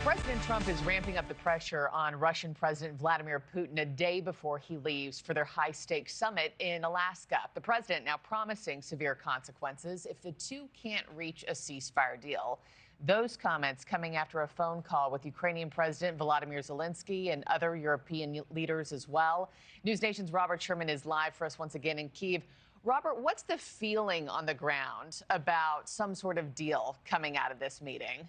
President Trump is ramping up the pressure on Russian President Vladimir Putin a day before he leaves for their high-stakes summit in Alaska. The president now promising severe consequences if the two can't reach a ceasefire deal. Those comments coming after a phone call with Ukrainian President Volodymyr Zelensky and other European leaders as well. NewsNation's Robert Sherman is live for us once again in Kyiv. Robert, what's the feeling on the ground about some sort of deal coming out of this meeting?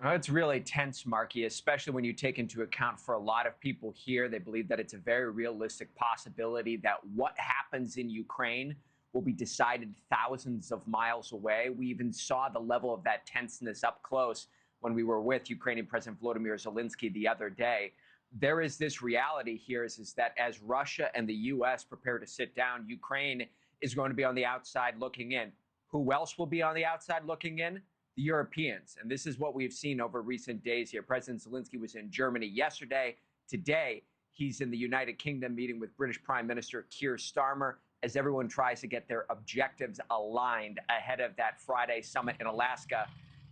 Well, it's really tense, Markie, especially when you take into account for a lot of people here, they believe that it's a very realistic possibility that what happens in Ukraine will be decided thousands of miles away. We even saw the level of that tenseness up close when we were with Ukrainian President Vladimir Zelensky the other day. There is this reality here is that as Russia and the U.S. prepare to sit down, Ukraine is going to be on the outside looking in. Who else will be on the outside looking in? The Europeans. And this is what we've seen over recent days here. President Zelensky was in Germany yesterday. Today, he's in the United Kingdom meeting with British Prime Minister Keir Starmer as everyone tries to get their objectives aligned ahead of that Friday summit in Alaska.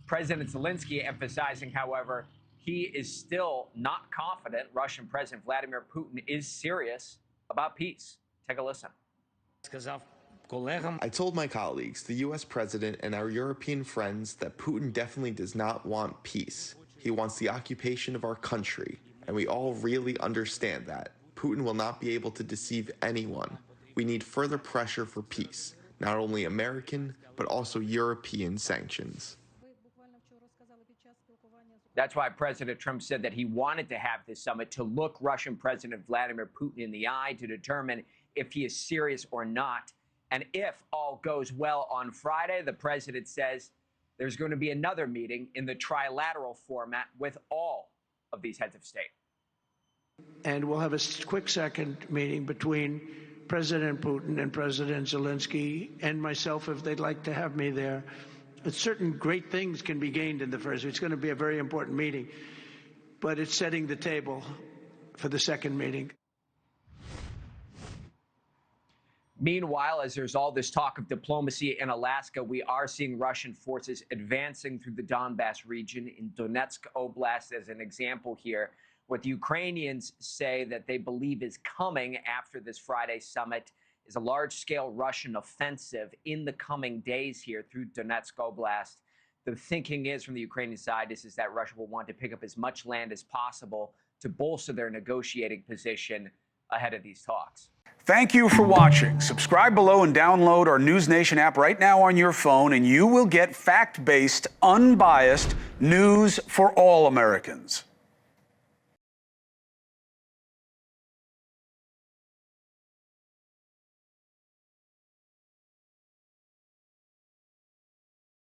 President Zelensky emphasizing, however, he is still not confident Russian President Vladimir Putin is serious about peace. Take a listen. I told my colleagues, the U.S. president and our European friends, that Putin definitely does not want peace. He wants the occupation of our country, and we all really understand that. Putin will not be able to deceive anyone. We need further pressure for peace, not only American, but also European sanctions. That's why President Trump said that he wanted to have this summit to look Russian President Vladimir Putin in the eye to determine if he is serious or not. And if all goes well on Friday, the president says there's going to be another meeting in the trilateral format with all of these heads of state. And we'll have a quick second meeting between President Putin and President Zelensky and myself, if they'd like to have me there. Certain great things can be gained in the first. It's going to be a very important meeting, but it's setting the table for the second meeting. Meanwhile, as there's all this talk of diplomacy in Alaska, we are seeing Russian forces advancing through the Donbass region in Donetsk Oblast as an example here. What the Ukrainians say that they believe is coming after this Friday summit is a large-scale Russian offensive in the coming days here through Donetsk Oblast. The thinking is from the Ukrainian side is that Russia will want to pick up as much land as possible to bolster their negotiating position ahead of these talks. Thank you for watching. Subscribe below and download our NewsNation app right now on your phone, and you will get fact-based, unbiased news for all Americans.